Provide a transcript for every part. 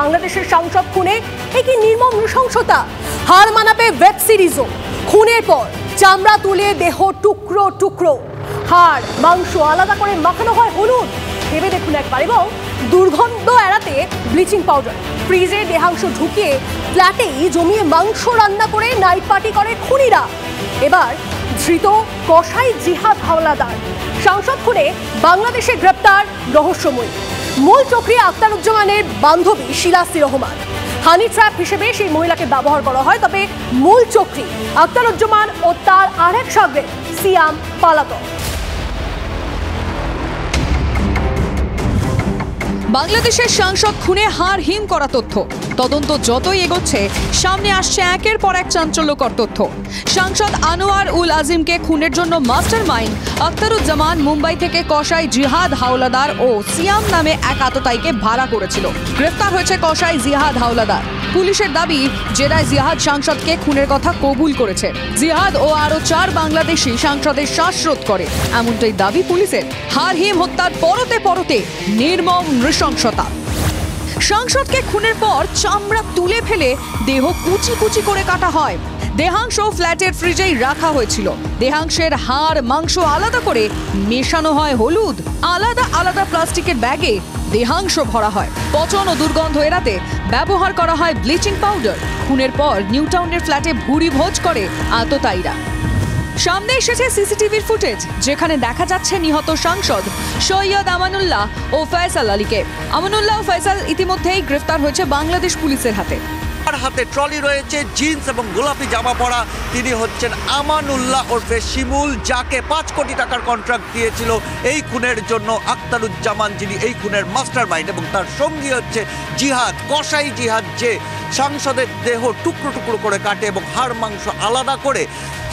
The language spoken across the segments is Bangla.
বাংলাদেশের সাংসদ খুনে এ কি নির্মম নৃশংসতা। হার মানাবে ওয়েব সিরিজও। খুনের পর চামড়া তুলে দেহ টুকরো টুকরো, হাড় মাংস আলাদা করে মাখানো হয় হলুদ। ভেবে দেখুন একবার। এবং দুর্গন্ধ এড়াতে ব্লিচিং পাউডার, ফ্রিজে দেহাংশ ঢুকিয়ে ফ্ল্যাটেই জমিয়ে মাংস রান্না করে নাইট পার্টি করে খুনিরা। এবার ধৃত কসাই জিহাদ হাওলাদার। সাংসদ খুনে বাংলাদেশে গ্রেপ্তার রহস্যময়ী। মূল চক্রী আখতারুজ্জামানের বান্ধবী শিলাস্তি রহমান। হানি ট্র্যাপ হিসেবে সেই মহিলাকে ব্যবহার করা হয়, তবে মূল চক্রী আখতারুজ্জামান ও তার আরেক শাগরেদ সিয়াম পালাতক। বাংলাদেশের সাংসদ খুনে হাড় হিম করা তথ্য। তদন্ত যতই এগোচ্ছে সামনে আসছে একের পর এক চাঞ্চল্যকর তথ্য। সাংসদ আনোয়ার উল আজিমকে খুনের জন্য মাস্টার মাইন্ড আখতারুজ্জামান মুম্বাই থেকে কসাই জিহাদ হাওলাদার ও সিয়াম নামে এক আততায়ীকে ভাড়া করেছিল। গ্রেফতার হয়েছে কসাই জিহাদ হাওলাদার। পুলিশের দাবি, জেরায় জিহাদ সাংসদকে খুনের কথা কবুল করেছে। জিহাদ ও আরো 4 বাংলাদেশি সাংসদের শ্বাসরোধ করে, এমনটাই দাবি পুলিশের। হাড় হিম হত্যার পরতে পরতে নির্মম নৃশংসতা। সাংসদকে খুনের পর চামড়া তুলে ফেলে দেহ কুচি কুচি করে কাটা হয়। দেহাংশ ফ্ল্যাটের ফ্রিজেই রাখা হয়েছিল। দেহাংশের হাড় মাংস আলাদা করে মেশানো হয় হলুদ। আলাদা আলাদা প্লাস্টিকের ব্যাগে দেহাংশ ভরা হয়। পচন ও দুর্গন্ধ এড়াতে ব্যবহার করা হয় ব্লিচিং পাউডার। খুনের পর নিউটাউনের ফ্ল্যাটে ভুরি ভোজ করে আততায়ীরা। সামনে এসেছে সিসিটিভির ফুটেজ, যেখানে দেখা যাচ্ছে নিহত সাংসদ সৈয়দ আমানুল্লাহ ও ফয়সাল আলীকে। আমানুল্লাহ ও ফয়সাল ইতিমধ্যেই গ্রেফতার হয়েছে বাংলাদেশ পুলিশের হাতে। তার হাতে ট্রলি রয়েছে, জিন্স এবং গোলাপি জামা পরা। তিনি হচ্ছেন আমানুল্লাহ ওরফে শিমুল, যাকে 5 কোটি টাকার কন্ট্রাক্ট দিয়েছিল এই খুনের জন্য আখতারুজ্জামান, যিনি এই খুনের মাস্টার মাইন্ড। এবং তার সঙ্গী হচ্ছে জিহাদ, কসাই জিহাদ, যে সাংসদের দেহ টুকরো টুকরো করে কাটে এবং হাড় মাংস আলাদা করে,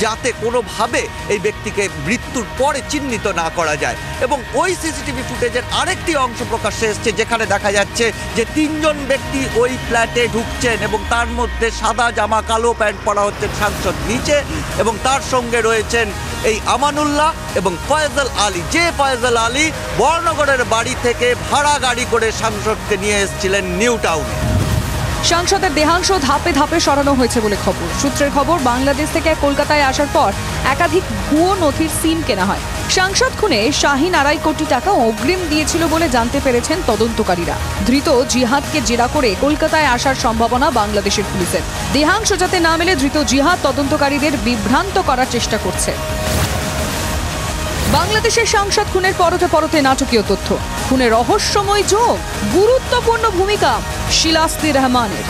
যাতে কোনোভাবে এই ব্যক্তিকে মৃত্যুর পরে চিহ্নিত না করা যায়। এবং ওই সিসিটিভি ফুটেজের আরেকটি অংশ প্রকাশ্যে এসছে, যেখানে দেখা যাচ্ছে যে 3 জন ব্যক্তি ওই ফ্ল্যাটে ঢুকছেন এবং তার মধ্যে সাদা জামা কালো প্যান্ট পরা হচ্ছেন সাংসদ নিচে, এবং তার সঙ্গে রয়েছেন এই আমানুল্লাহ এবং ফয়সাল আলী, যে ফয়সাল আলী বর্ণগরের বাড়ি থেকে ভাড়া গাড়ি করে সাংসদকে নিয়ে এসেছিলেন নিউ টাউনে। সাংসদের দেহাংশ ধাপে ধাপে সরানো হয়েছে বলে খবর। সূত্রের খবর, বাংলাদেশ থেকে কলকাতায় আসার পর একাধিক ভুয়ো নথির সিম কেনা হয়। সাংসদ খুনে শাহিন 2.5 কোটি টাকা অগ্রিম দিয়েছিল বলে জানতে পেরেছেন তদন্তকারীরা। ধৃত জিহাদকে জেরা করে কলকাতায় আসার সম্ভাবনা বাংলাদেশের পুলিশের। দেহাংশ যাতে না মেলে ধৃত জিহাদ তদন্তকারীদের বিভ্রান্ত করার চেষ্টা করছে। বাংলাদেশের সাংসদ খুনের পরতে পরতে নাটকীয় তথ্য। খুনের রহস্যময় যোগ, গুরুত্বপূর্ণ ভূমিকা শিলাস্তি রহমানের।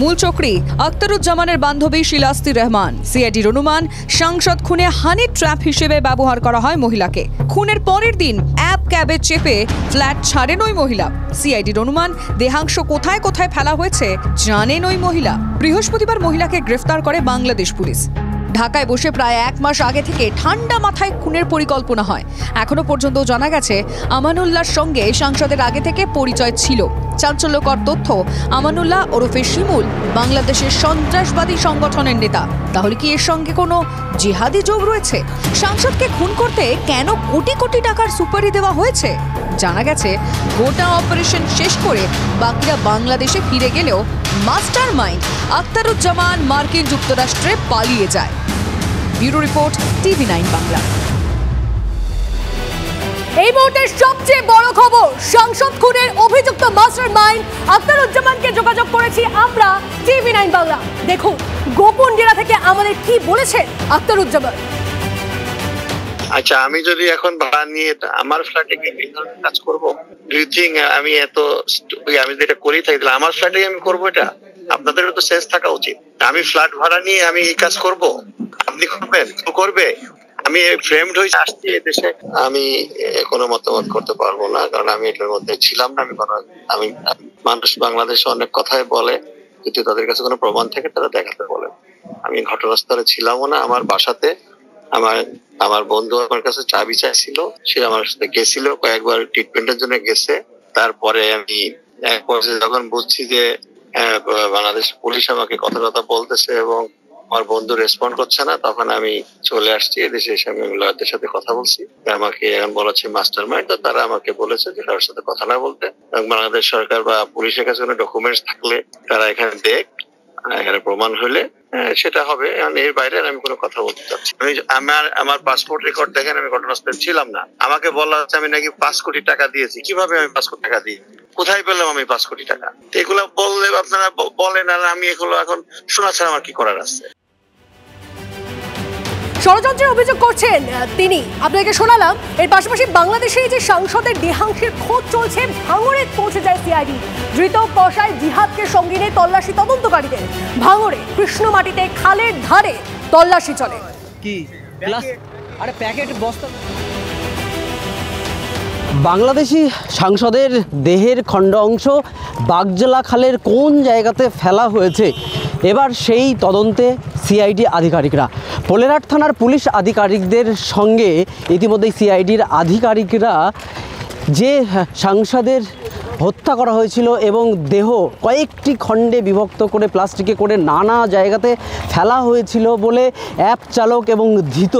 মূল চক্রী আখতারুজ্জামানের বান্ধবী শিলাস্তি রহমান। সিআইডির অনুমান, সাংসদ খুনে হানি ট্র্যাপ হিসেবে ব্যবহার করা হয় মহিলাকে। খুনের পরের দিন অ্যাপ ক্যাবে চেপে ফ্ল্যাট ছাড়েন ওই মহিলা। সিআইডির অনুমান, দেহাংশ কোথায় কোথায় ফেলা হয়েছে জানেন ওই মহিলা। বৃহস্পতিবার মহিলাকে গ্রেফতার করে বাংলাদেশ পুলিশ। ঢাকায় বসে প্রায় 1 মাস আগে থেকে ঠান্ডা মাথায় খুনের পরিকল্পনা হয়। এখনো পর্যন্ত জানা গেছে আমানুল্লাহর সঙ্গে সাংসদের আগে থেকে পরিচয় ছিল। চাঞ্চল্যকর তথ্য, আমানুল্লাহ ওরফে শিমুল বাংলাদেশের সন্ত্রাসবাদী সংগঠনের নেতা। তাহলে কি এর সঙ্গে কোনো জিহাদি যোগ রয়েছে? সাংসদকে খুন করতে কেন কোটি কোটি টাকার সুপারি দেওয়া হয়েছে? জানা গেছে, গোটা অপারেশন শেষ করে বাকিরা বাংলাদেশে ফিরে গেলেও মাস্টার মাইন্ড আখতারুজ্জামান মার্কিন যুক্তরাষ্ট্রে পালিয়ে যায়। Bureau report, TV9 Bangla. এই মুহূর্তের সবচেয়ে বড় খবর, সাংসদ খুনের অভিযুক্ত মাস্টার মাইন্ড আখতারুজ্জামানকে যোগাযোগ করেছি আমরা TV9 বাংলা। দেখুন গোপন জেরা থেকে আমাদের কি বলেছেন আখতারুজ্জামান। আচ্ছা, আমি যদি এখন ভাড়া নিয়ে আমার ফ্ল্যাটে গিয়ে কাজ করবো, ডু ইউ থিঙ্ক আমি আমি যেটা করি থাকি তাহলে আমার ফ্ল্যাটে আমি করবো? এটা আপনাদেরও তো সেন্স থাকা উচিত। আমি ফ্ল্যাট ভাড়া নিয়ে আমি এই কাজ করব, আপনি করবেন? করবে? আমি ফ্রেমড হয়ে আসছি এদেশে, আমি কোনো মতামত করতে পারবো না, কারণ আমি এটার মধ্যে ছিলাম না। আমি মানুষ বাংলাদেশে অনেক কথাই বলে, যদি তাদের কাছে কোনো প্রমাণ থাকে তারা দেখাতে বলে। আমি ঘটনাস্থলে ছিলামও না। আমার বাসাতে আমার বন্ধু আমার কাছে চাবি চাইছিল, সে আমার সাথে গেছিল, কয়েকবার ট্রিটমেন্টের জন্য গেছে। তারপরে আমি এক পর্যায়ে যখন বুঝছি যে বাংলাদেশ পুলিশ আমাকে কথা বলতেছে এবং আমার বন্ধু রেসপন্ড করছে না, তখন আমি চলে আসছি এদেশে। এসে আমি লয়ারদের সাথে কথা বলছি, আমাকে এখন বলেছে মাস্টার মাইন্ড। তো তারা আমাকে বলেছে যে কারোর সাথে কথা না বলতে, এবং বাংলাদেশ সরকার বা পুলিশের কাছে কোনো ডকুমেন্টস থাকলে তারা এখানে দেখ, এখানে প্রমাণ হলে সেটা হবে। এর বাইরে আমি কোনো কথা বলতে চাচ্ছি। আমার পাসপোর্ট রেকর্ড দেখেন, আমি ঘটনাস্থলে ছিলাম না। আমাকে বলা হচ্ছে আমি নাকি 5 কোটি টাকা দিয়েছি। কিভাবে আমি 5 কোটি টাকা দিই? কোথায় পেলাম আমি 5 কোটি টাকা? এগুলো বললে আপনারা বলেন, আর আমি এগুলো এখন শোনা ছাড়া আমার কি করার আছে? ষড়যন্ত্রের অভিযোগ করছেন তিনি, আপনাকে শোনালাম। এর পাশাপাশি বাংলাদেশে যে সাংসদের দেহাংশের খোঁজ চলছে, ভাঙড়ে পৌঁছে যায় সিআইডি। ধৃত কসাই জিহাদকে সঙ্গে নিয়ে তল্লাশি তদন্তকারীদের। ভাঙড়ে কৃষ্ণমাটিতে খালের ধারে তল্লাশি চলে। কি প্লাস আরে প্যাকেট বস্তা। বাংলাদেশি সাংসদের দেহের খণ্ড অংশ বাগজলা খালের কোন জায়গাতে ফেলা হয়েছে, এবার সেই তদন্তে সিআইডি আধিকারিকরা। পোলেরহাট থানার পুলিশ আধিকারিকদের সঙ্গে ইতিমধ্যেই সিআইডির আধিকারিকরা যে সাংসদের হত্যা করা হয়েছিল এবং দেহ কয়েকটি খণ্ডে বিভক্ত করে প্লাস্টিকে করে নানা জায়গাতে ফেলা হয়েছিল বলে অ্যাপ চালক এবং ধৃত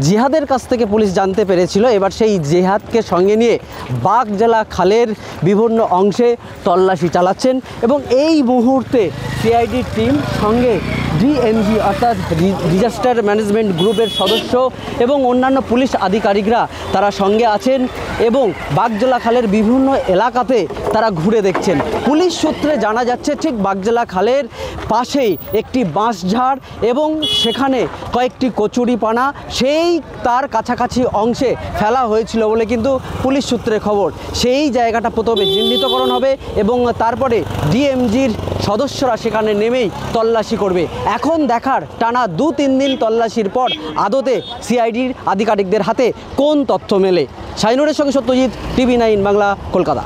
জিহাদের কাছ থেকে পুলিশ জানতে পেরেছিল। এবার সেই জিহাদকে সঙ্গে নিয়ে বাগজলা খালের বিভিন্ন অংশে তল্লাশি চালাচ্ছেন এবং এই মুহূর্তে সিআইডি টিম সঙ্গে ডিএমজি অর্থাৎ ডিজাস্টার ম্যানেজমেন্ট গ্রুপের সদস্য এবং অন্যান্য পুলিশ আধিকারিকরা তারা সঙ্গে আছেন এবং বাগজলা খালের বিভিন্ন এলাকাতে তারা ঘুরে দেখছেন। পুলিশ সূত্রে জানা যাচ্ছে ঠিক বাগজলা খালের পাশেই একটি বাঁশঝাড় এবং সেখানে কয়েকটি কচুরিপানা সেই তার কাছাকাছি অংশে ফেলা হয়েছিল বলে কিন্তু পুলিশ সূত্রে খবর। সেই জায়গাটা প্রথমে চিহ্নিতকরণ হবে এবং তারপরে ডিএমজির সদস্যরা সেখানে নেমেই তল্লাশি করবে। এখন দেখার টানা 2-3 দিন তল্লাশির পর আদতে সিআইডির আধিকারিকদের হাতে কোন তথ্য মেলে। শাহিনুরের সঙ্গে সত্যজিৎ, টিভি 9 বাংলা, কলকাতা।